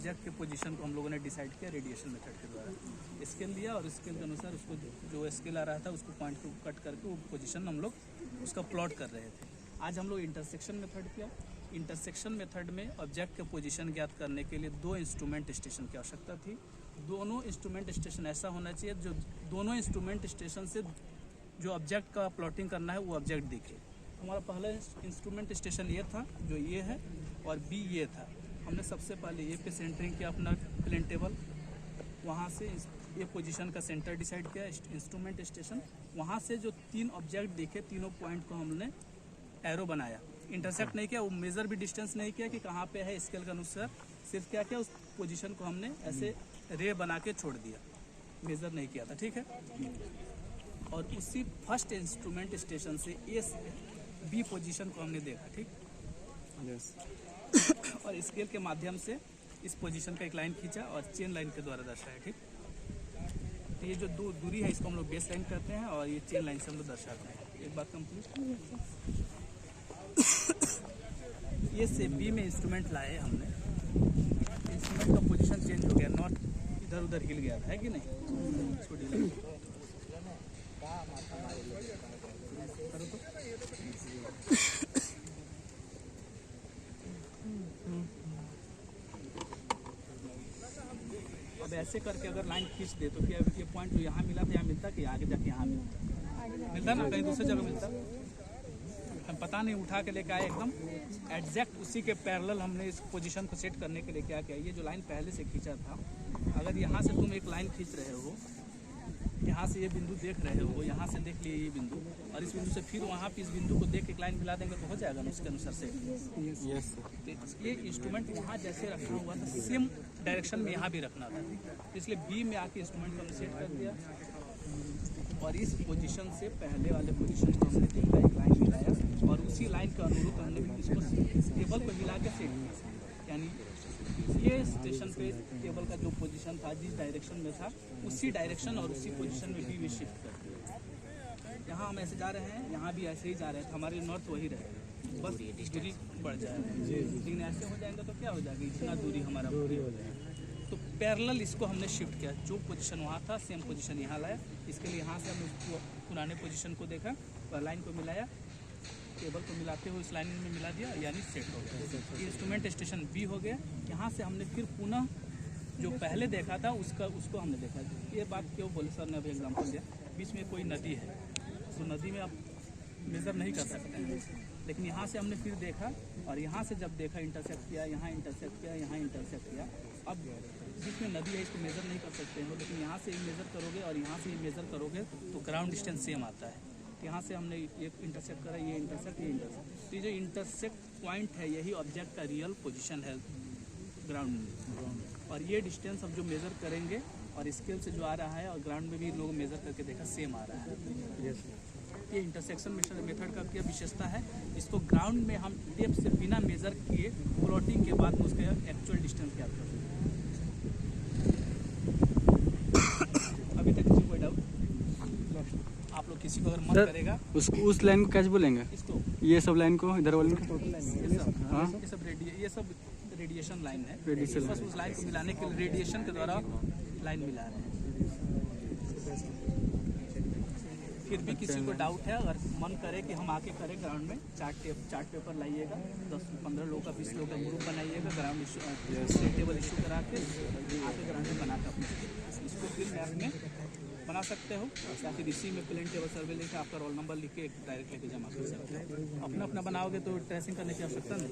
Object के position को हम लोगों ने डिसाइड किया रेडिएशन मेथड के द्वारा। स्केल लिया और स्केल के अनुसार उसको जो स्केल आ रहा था उसको पॉइंट को कट करके वो पोजीशन हम लोग उसका प्लॉट कर रहे थे। आज हम लोग इंटरसेक्शन मेथड किया। इंटरसेक्शन मेथड में ऑब्जेक्ट के पोजीशन ज्ञात करने के लिए 2 इंस्ट्रूमेंट स्टेशन की आवश्यकता थी। दोनों इंस्ट्रूमेंट स्टेशन ऐसा होना चाहिए जो दोनों इंस्ट्रूमेंट स्टेशन से जो ऑब्जेक्ट का प्लॉटिंग करना है वो ऑब्जेक्ट दिखे। हमारा पहला इंस्ट्रूमेंट स्टेशन ये था जो ये है, और बी ये था। हमने सबसे पहले ए पे सेंटरिंग किया अपना प्लेन टेबल, वहाँ से ये पोजीशन का सेंटर डिसाइड किया इंस्ट्रूमेंट स्टेशन। वहाँ से जो 3 ऑब्जेक्ट दिखे, तीनों पॉइंट को हमने एरो बनाया। इंटरसेक्ट नहीं किया, वो मेज़र भी डिस्टेंस नहीं किया कि कहाँ पे है स्केल के अनुसार। सिर्फ क्या किया, उस पोजीशन को हमने ऐसे रे बना के छोड़ दिया, मेज़र नहीं किया था, ठीक है। और उसी फर्स्ट इंस्ट्रूमेंट स्टेशन से ए से बी पोजीशन को हमने देखा, ठीक। और स्केल के माध्यम से इस पोजीशन का एक लाइन खींचा और चेन लाइन के द्वारा दर्शाया, ठीक। तो ये जो दूरी है इसको हम लोग बेस लाइन कहते हैं और ये चेन लाइन से हम लोग दर्शाते हैं। एक बात कंप्लीट। ये से बी में इंस्ट्रूमेंट लाए हमने, इंस्ट्रूमेंट का पोजीशन चेंज हो गया, नॉट इधर उधर हिल गया था, है कि नहीं। इसको ढीला करो तो। अब ऐसे करके अगर लाइन खींच दे तो क्या ये पॉइंट जो यहाँ मिला था यहाँ मिलता कि आगे जाके यहाँ मिलता ना, कहीं दूसरी जगह मिलता। हम पता नहीं, उठा के लेके आए एकदम एग्जैक्ट उसी के पैरेलल। हमने इस पोजीशन को सेट करने के लिए क्या किया, ये जो लाइन पहले से खींचा था, अगर यहाँ से तुम एक लाइन खींच रहे हो, यहाँ से ये बिंदु देख रहे हो, यहाँ से देख लिए ये बिंदु, और इस बिंदु से फिर वहाँ पे इस बिंदु को देख एक लाइन मिला देंगे तो हो जाएगा ना उसके अनुसार से। तो ये इंस्ट्रूमेंट यहाँ जैसे रखना हुआ था सेम डायरेक्शन में यहाँ भी रखना था, इसलिए बी में आके इंस्ट्रूमेंट को हमने सेट कर दिया। और इस पोजीशन से पहले वाले पोजीशन को हमने देखा, एक लाइन मिलाया और उसी लाइन के अनुरूप हमने इसको टेबल को हिला के सेट किया। यानी ये स्टेशन पे टेबल का जो पोजीशन था जिस डायरेक्शन में था उसी डायरेक्शन और उसी पोजीशन में भी शिफ्ट कर दिया। यहाँ हम ऐसे जा रहे हैं, यहाँ भी ऐसे ही जा रहे हैं, हमारे नॉर्थ वही रहे, बस दूरी बढ़ जाएगा। लेकिन ऐसे हो जाएंगे तो क्या हो जाएगा, इतना दूरी हमारा पूरी हो जाएगा। तो पैरेलल इसको हमने शिफ्ट किया, जो पोजीशन वहाँ था सेम पोजीशन यहाँ लाया। इसके लिए यहाँ से हमने उसको पुराने पोजीशन को देखा और लाइन को मिलाया, टेबल को मिलाते हुए इस लाइन में मिला दिया, यानी सेट हो गया। इंस्ट्रूमेंट स्टेशन बी हो गया। यहाँ से हमने फिर पुनः जो पहले देखा था उसको हमने देखा। ये बात क्यों बोले सर ने अभी एग्जाम्पल दिया, बीच में कोई नदी है तो नदी में आप मेज़र नहीं कर सकते हैं, लेकिन यहाँ से हमने फिर देखा और यहाँ से जब देखा इंटरसेक्ट किया, यहाँ इंटरसेक्ट किया, यहाँ इंटरसेक्ट किया। अब बीच में नदी है, इसको मेज़र नहीं कर सकते हैं, लेकिन यहाँ से मेज़र करोगे और यहाँ से मेज़र करोगे तो ग्राउंड डिस्टेंस सेम आता है। यहाँ से हमने एक इंटरसेक्ट करा, ये इंटरसेक्ट, ये इंटरसेक्ट। तो ये जो इंटरसेक्ट पॉइंट है यही ऑब्जेक्ट का रियल पोजीशन है ग्राउंड में। और ये डिस्टेंस अब जो मेज़र करेंगे और स्केल से जो आ रहा है और ग्राउंड में भी लोग मेज़र करके देखा सेम आ रहा है। ये इंटरसेक्शन मेथड का क्या विशेषता है, इसको ग्राउंड में हम टेप से बिना मेज़र किए प्लॉटिंग के बाद उसका एक्चुअल डिस्टेंस ज्ञात कर सकते हैं। अभी तक किसी कोई डाउट? आप लोग किसी को अगर मन करेगा उसको उस लाइन को कैसे बोलेंगे, इसको ये सब लाइन को इधर वाले ये सब रेडिएशन लाइन है। बस उस लाइन को मिलाने के लिए रेडिएशन के द्वारा लाइन मिला रहे हैं। फिर भी किसी को डाउट है, अगर मन करे कि हम आके करें ग्राउंड में, चार्ट पेपर लाइएगा, 10-15 लोग का 20 लोग का ग्रुप बनाइएगा, ग्राउंड इशू टेबल इशू करा के आके ग्राउंड में बना कर इसको फिर मैप में बना सकते हो, या फिर इसी में प्लेन टेबल सर्वे लेके आपका रोल नंबर लिख के डायरेक्ट लेके जमा कर सकते हो। अपना बनाओगे तो ट्रेसिंग करने की आवश्यकता नहीं।